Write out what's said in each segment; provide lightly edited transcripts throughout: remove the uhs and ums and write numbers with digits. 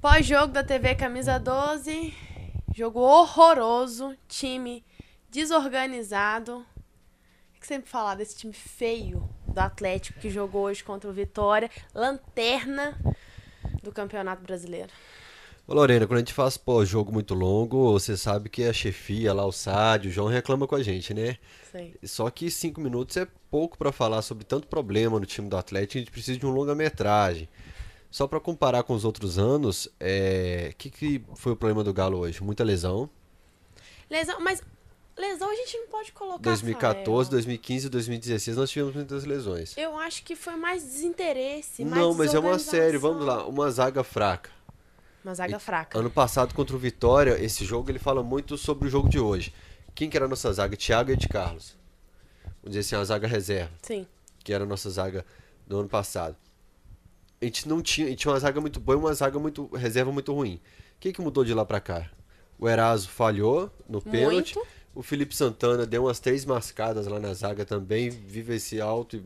Pós-jogo da TV Camisa 12, jogo horroroso, time desorganizado. O que você me falar desse time feio do Atlético que jogou hoje contra o Vitória, lanterna do Campeonato Brasileiro? Ô Lorena, quando a gente faz pós-jogo muito longo, você sabe que a chefia lá, o Sádio, o João reclama com a gente, né? Sei. Só que 5 minutos é pouco pra falar sobre tanto problema no time do Atlético, a gente precisa de um longa-metragem. Só pra comparar com os outros anos, que foi o problema do Galo hoje? Muita lesão. Lesão, mas lesão a gente não pode colocar, 2014, Rafael. 2015 e 2016 nós tivemos muitas lesões. Eu acho que foi mais desinteresse, mais Não, mas é uma série, vamos desorganização. lá, uma zaga fraca. Uma zaga fraca. Ano passado contra o Vitória, esse jogo ele fala muito sobre o jogo de hoje. Quem que era a nossa zaga? Thiago e Ed Carlos. Vamos dizer assim, a zaga reserva, Sim. que era a nossa zaga do ano passado. A gente não tinha, a gente tinha uma zaga muito boa e uma zaga muito reserva muito ruim. O que mudou de lá pra cá? O Eraso falhou no pênalti. Muito. O Felipe Santana deu umas 3 mascadas lá na zaga também. Vive esse alto,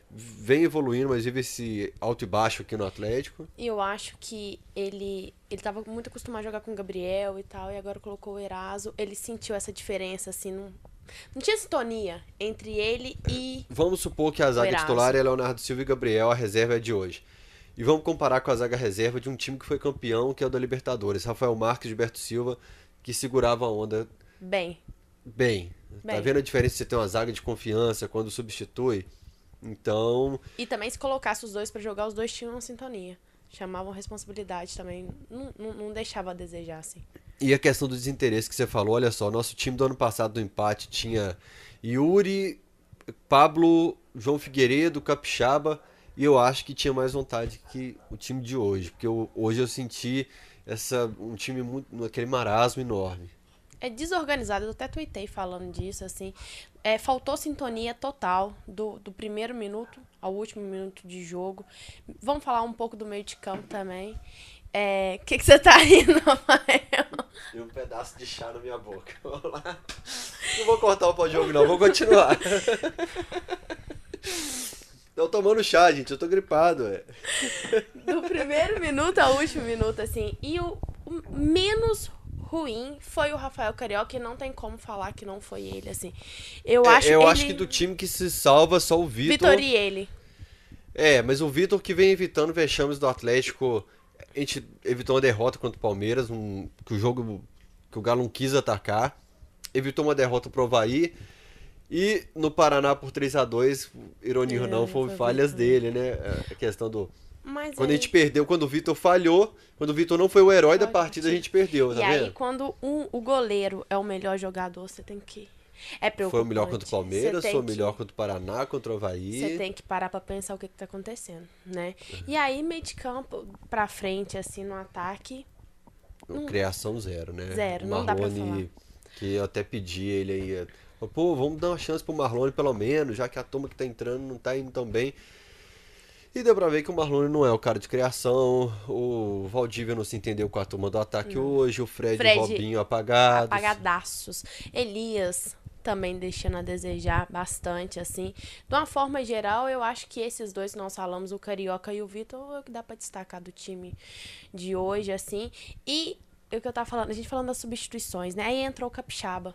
vem evoluindo, mas vive esse alto e baixo aqui no Atlético. E eu acho que ele tava muito acostumado a jogar com o Gabriel e tal, e agora colocou o Eraso. Ele sentiu essa diferença, assim, não tinha sintonia entre ele e Vamos supor que a zaga Eraso. titular é Leonardo Silva e Gabriel, a reserva é de hoje. E vamos comparar com a zaga reserva de um time que foi campeão, que é o da Libertadores. Rafael Marques e Gilberto Silva, que segurava a onda bem. bem. Tá Bem. vendo a diferença de você ter uma zaga de confiança quando substitui? Então, E também se colocasse os dois pra jogar, os dois tinham uma sintonia. Chamavam responsabilidade também. Não deixava a desejar, assim. e a questão do desinteresse que você falou, olha só, nosso time do ano passado do empate tinha Yuri, Pablo, João Figueiredo, Capixaba, e eu acho que tinha mais vontade que o time de hoje, porque hoje eu senti um time muito naquele marasmo enorme. É desorganizado, eu até tuitei falando disso, assim. Faltou sintonia total do primeiro minuto ao último minuto de jogo. Vamos falar um pouco do meio de campo também. O que você tá rindo, Rafael? E um pedaço de chá na minha boca. Vamos lá. Não vou cortar o pós-jogo não, vou continuar. Tô tomando chá, gente, eu tô gripado. Do primeiro minuto ao último minuto, assim. E o menos ruim foi o Rafael Carioca, e não tem como falar que não foi ele, assim. Eu Acho que do time que se salva só o Vitor. Vitor e ele. Mas o Vitor que vem evitando vexames do Atlético. A gente evitou uma derrota contra o Palmeiras, que o Galo não quis atacar. Evitou uma derrota pro Avaí. E no Paraná por 3-2, ironia ou não, foram foi falhas Vitor. dele, né? A questão do. Mas Quando a aí- gente perdeu, quando o Vitor falhou, quando o Vitor não foi o herói da Pode partida, a ser. gente perdeu, E tá aí, vendo? quando o goleiro é o melhor jogador, você tem que... É preocupante. Foi o melhor contra o Palmeiras, Você foi o tem melhor que- contra o Paraná, contra o Avaí. Você tem que parar pra pensar o que tá acontecendo, né? E aí, meio de campo pra frente, assim, no ataque, Criação zero, né? Zero, O não dá pra Marlone, que eu até pedi ele aí. Pô, vamos dar uma chance pro Marlone pelo menos, já que a turma que tá entrando não tá indo tão bem. E deu pra ver que o Marlone não é o cara de criação, o Valdívia não se entendeu com a turma do ataque hoje, o Fred e o Robinho apagados. apagadaços. Elias também deixando a desejar bastante, assim. De uma forma geral, eu acho que esses dois que nós falamos, o Carioca e o Vitor, é o que dá pra destacar do time de hoje, assim. E o que eu tava falando, a gente falando das substituições, né? Aí entrou o Capixaba.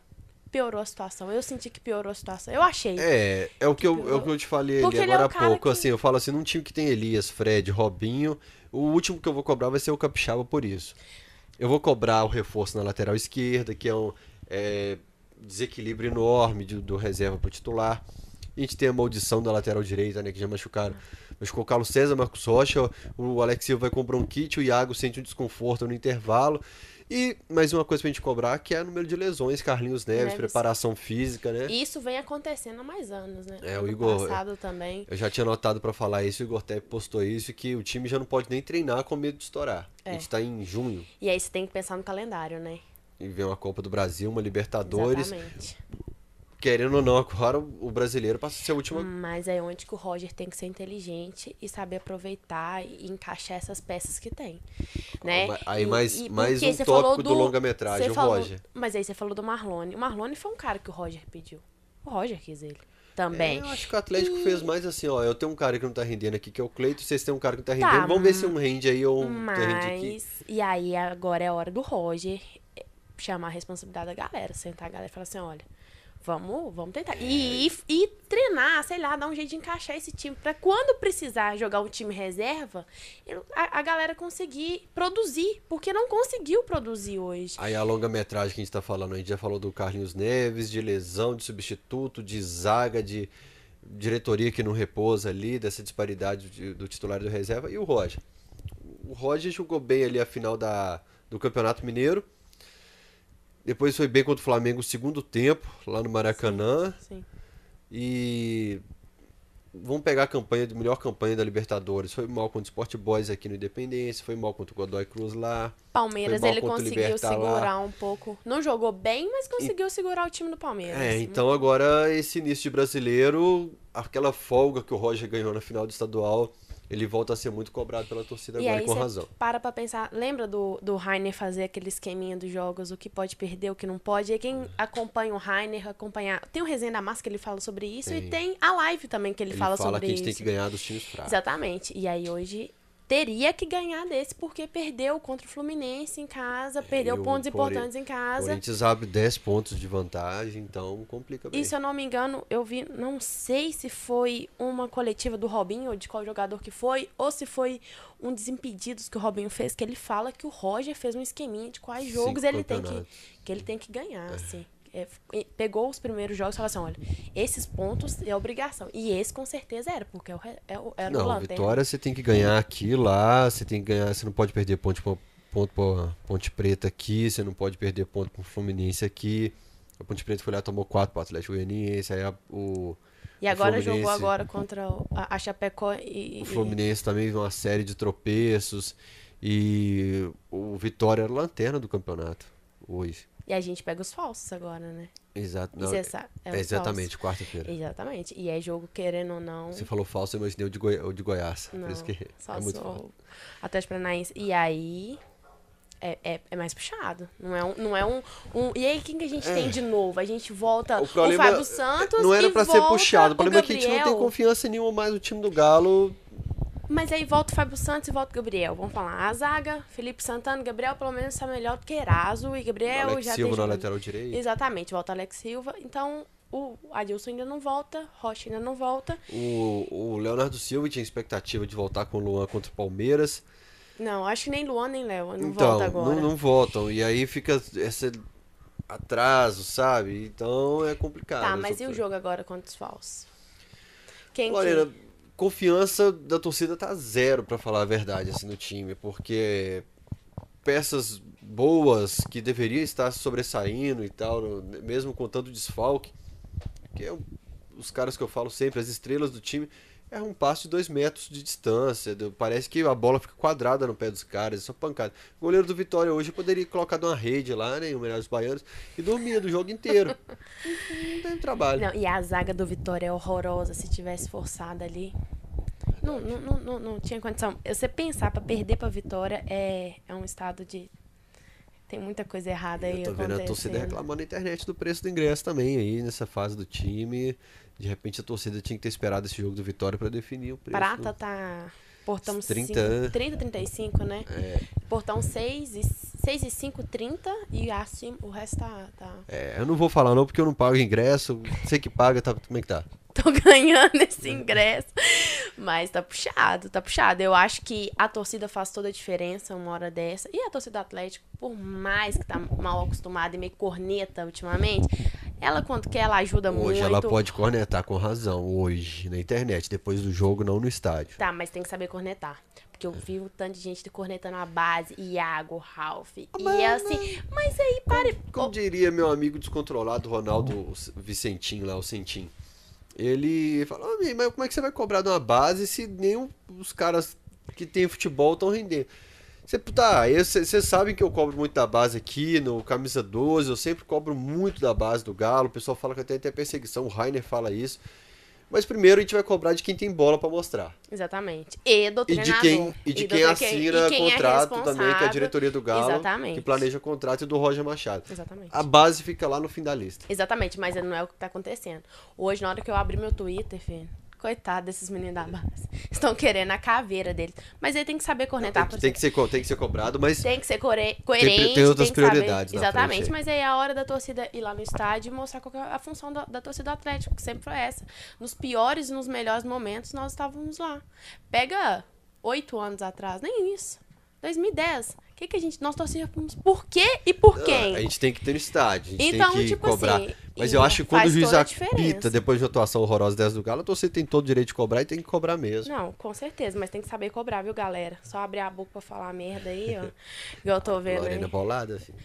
Piorou a situação. Eu senti que piorou a situação. Eu achei. É o que eu te falei Porque ali ele é agora o há cara pouco, que- assim, eu falo assim, num time que tem Elias, Fred, Robinho, o último que eu vou cobrar vai ser o Capixaba por isso. Eu vou cobrar o reforço na lateral esquerda, que é um desequilíbrio enorme do reserva pro titular. A gente tem a maldição da lateral direita, né, que já machucaram. Machucou o Carlos César, Marcos Rocha, o Alex Silva vai com bronquite, o Iago sente um desconforto no intervalo. E mais uma coisa pra gente cobrar, que é o número de lesões, Carlinhos Neves, preparação física, né? E isso vem acontecendo há mais anos, né? O Ano Igor- passado também. Eu já tinha notado pra falar isso, o Igor Tepe postou isso, que o time já não pode nem treinar com medo de estourar. A gente tá em junho, E aí você tem que pensar no calendário, né? e vem uma Copa do Brasil, uma Libertadores. Exatamente. Querendo ou não, agora o brasileiro passa a ser a última. Mas é onde que o Roger tem que ser inteligente e saber aproveitar e encaixar essas peças que tem, né? Aí mais porque um você tópico falou do longa-metragem, você o falou- Roger. Mas aí você falou do Marlone. O Marlone foi um cara que o Roger pediu. O Roger quis ele. também. Eu acho que o Atlético fez mais assim, ó, eu tenho um cara que não tá rendendo aqui, que é o Cleiton, vocês têm um cara que não tá rendendo, vamos ver se um rende aí ou um rende aqui. E aí agora é a hora do Roger chamar a responsabilidade da galera, sentar a galera e falar assim, olha, vamos tentar. E treinar, sei lá, dar um jeito de encaixar esse time pra quando precisar jogar um time reserva, a galera conseguir produzir, porque não conseguiu produzir hoje. Aí a longa-metragem que a gente tá falando, a gente já falou do Carlinhos Neves, de lesão, de substituto, de zaga, de diretoria que não repousa ali, dessa disparidade do titular e do reserva, e o Roger. O Roger jogou bem ali a final do Campeonato Mineiro. Depois foi bem contra o Flamengo no segundo tempo, lá no Maracanã. Sim. E vamos pegar a melhor campanha da Libertadores. Foi mal contra o Sport Boys aqui no Independência, foi mal contra o Godoy Cruz lá. Palmeiras ele conseguiu segurar um pouco. Não jogou bem, mas conseguiu segurar o time do Palmeiras. Então agora esse início de brasileiro, aquela folga que o Roger ganhou na final do estadual, ele volta a ser muito cobrado pela torcida agora, e com razão. Para pra pensar, lembra do Rainer fazer aquele esqueminha dos jogos, o que pode perder, o que não pode? E quem acompanha o Rainer, tem o Resenha da Massa que ele fala sobre isso, e tem a live também que ele fala sobre isso. Ele fala que a gente tem que ganhar dos times fracos. Exatamente. E aí hoje teria que ganhar desse, porque perdeu contra o Fluminense em casa, perdeu pontos importantes em casa. O Corinthians abre 10 pontos de vantagem, então complica bem. E se eu não me engano, eu vi, não sei se foi uma coletiva do Robinho, ou de qual jogador que foi, ou se foi um Desimpedidos que o Robinho fez, que ele fala que o Roger fez um esqueminha de quais jogos ele tem que ganhar, assim. Pegou os primeiros jogos e falou assim, olha, esses pontos é obrigação. E esse com certeza era, porque era o Lanterna. Vitória você tem que ganhar aqui, lá, você tem que ganhar, você não pode perder ponto pra Ponte Preta aqui, você não pode perder ponto pro Fluminense aqui. A Ponte Preta foi lá, tomou 4 pro Atlético Goianiense, aí e agora jogou contra a Chapecó o Fluminense também uma série de tropeços, e o Vitória era a lanterna do campeonato hoje. E a gente pega os falsos agora, né? Exato. Exatamente, quarta-feira. Exatamente. E é jogo, querendo ou não... Você falou falso, eu imaginei o de Goiás. Não, por isso que é muito falso. Atlético Paranaense. E aí... É mais puxado. Não é um... E aí, quem que a gente tem de novo? A gente volta o Fábio Santos não era pra ser puxado. O problema é que a gente não tem confiança nenhuma mais no time do Galo. Mas aí volta o Fábio Santos e volta o Gabriel. Vamos falar. A zaga, Felipe Santana, Gabriel pelo menos está melhor do que Eraso. E Gabriel Alex já Silva na lateral direita. Exatamente, volta Alex Silva. Então, o Adilson ainda não volta, Rocha ainda não volta. O Leonardo Silva tinha expectativa de voltar com o Luan contra o Palmeiras. Não, acho que nem Luan nem Léo não volta agora. Não voltam. E aí fica esse atraso, sabe? Então é complicado. Tá, mas e o jogo agora contra os falsos? Lorena, confiança da torcida tá zero, pra falar a verdade, assim, no time. Porque peças boas que deveriam estar sobressaindo e tal, mesmo com tanto desfalque, que é os caras que eu falo sempre, as estrelas do time, é um passe de 2 metros de distância, parece que a bola fica quadrada no pé dos caras, é só pancada. O goleiro do Vitória hoje poderia colocar uma rede lá, né, em homenagem aos baianos, e dormia do jogo inteiro. Não tem trabalho. Não, e a zaga do Vitória é horrorosa, se tivesse forçada ali. Não tinha condição. Você pensar pra perder pra Vitória é um estado de... Tem muita coisa errada aí acontecendo. Eu tô vendo a torcida reclamando na internet do preço do ingresso também aí, nessa fase do time. De repente a torcida tinha que ter esperado esse jogo do Vitória pra definir o preço. Prata tá... Portão 30, 35, né? Portão 6 e 5, 30 e acima, o resto tá... Eu não vou falar não porque eu não pago ingresso. Você que paga, como é que tá? Tô ganhando esse ingresso. Mas tá puxado. Eu acho que a torcida faz toda a diferença uma hora dessa. E a torcida do Atlético, por mais que tá mal acostumada e meio corneta ultimamente, ela quando quer, ela ajuda muito. Hoje ela pode cornetar com razão, hoje, na internet, depois do jogo, não no estádio. Tá, mas tem que saber cornetar. Porque eu vi o tanto de gente cornetando a base, Iago, Ralf, e assim... Mas aí, pare... Como diria meu amigo descontrolado, Ronaldo Vicentinho lá, o Centinho. Ele fala, mas como é que você vai cobrar de uma base se nem os caras que tem futebol estão rendendo? Vocês sabem que eu cobro muito da base aqui no Camisa 12, eu sempre cobro muito da base do Galo, o pessoal fala que eu tenho até perseguição, o Rainer fala isso. Mas primeiro a gente vai cobrar de quem tem bola pra mostrar. Exatamente. E do E treinador. de quem assina quem contrato é também, que é a diretoria do Galo, Exatamente. que planeja contrato, e do Roger Machado. Exatamente. A base fica lá no fim da lista. Exatamente, mas não é o que tá acontecendo. Hoje, na hora que eu abri meu Twitter, filho, coitado desses meninos da base. Estão querendo a caveira deles. Mas ele tem que saber cornetar. Tem que ser cobrado, mas tem que ser coerente. tem outras que saber- prioridades na Exatamente, frente aí. mas aí é a hora da torcida ir lá no estádio e mostrar qual que é a função da torcida do Atlético, que sempre foi essa. Nos piores e nos melhores momentos, nós estávamos lá. Pega 8 anos atrás, nem isso. 2010. O que a gente... Nós torcíamos por quê e por quem? A gente tem que ter no estádio, a gente Então, tem que tipo cobrar. assim, Mas e eu acho que quando o faz juiz toda a apita diferença. depois de uma atuação horrorosa dessa do Galo, você tem todo o direito de cobrar e tem que cobrar mesmo. Não, com certeza, mas tem que saber cobrar, viu, galera? Só abrir a boca pra falar merda aí, ó. Igual eu tô vendo Lorena aí. bolada, filho.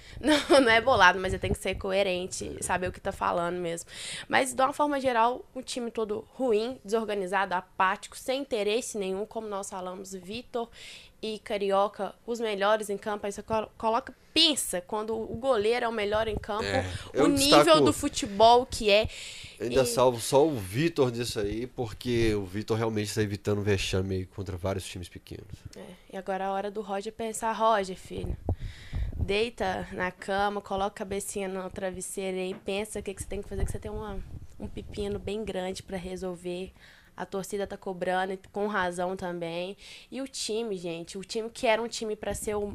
Não é bolado, mas tem que ser coerente, saber o que tá falando mesmo. Mas, de uma forma geral, um time todo ruim, desorganizado, apático, sem interesse nenhum, como nós falamos, Vitor e Carioca, os melhores em campo. Aí você pensa, quando o goleiro é o melhor em campo, eu o nível destaco- do futebol que é. Eu ainda E- salvo só o Vitor disso aí, porque o Vitor realmente está evitando vexame aí contra vários times pequenos. E agora é a hora do Roger pensar, Roger, filho. Deita na cama, coloca a cabecinha no travesseiro aí, pensa o que você tem que fazer, que você tem um pepino bem grande pra resolver. A torcida tá cobrando, e com razão também. E o time, gente, o time que era um time pra ser o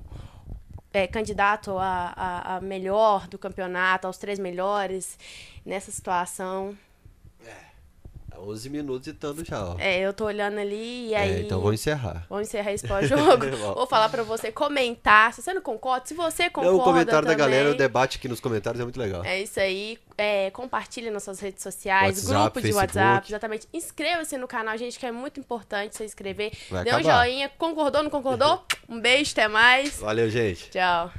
candidato a melhor do campeonato, aos 3 melhores, nessa situação. 11 minutos e tanto já, ó. Eu tô olhando ali e aí... Então vou encerrar. Vamos encerrar esse pós-jogo. Vou falar pra você comentar. Se você não concorda, se você concorda O comentário da também, galera, o debate aqui nos comentários é muito legal. é isso aí. Compartilhe nas suas redes sociais, WhatsApp, grupo de Facebook. WhatsApp, exatamente. Inscreva-se no canal, gente, que é muito importante você inscrever. Vai Dê um acabar. joinha. Concordou, não concordou? Um beijo, até mais. Valeu, gente. Tchau.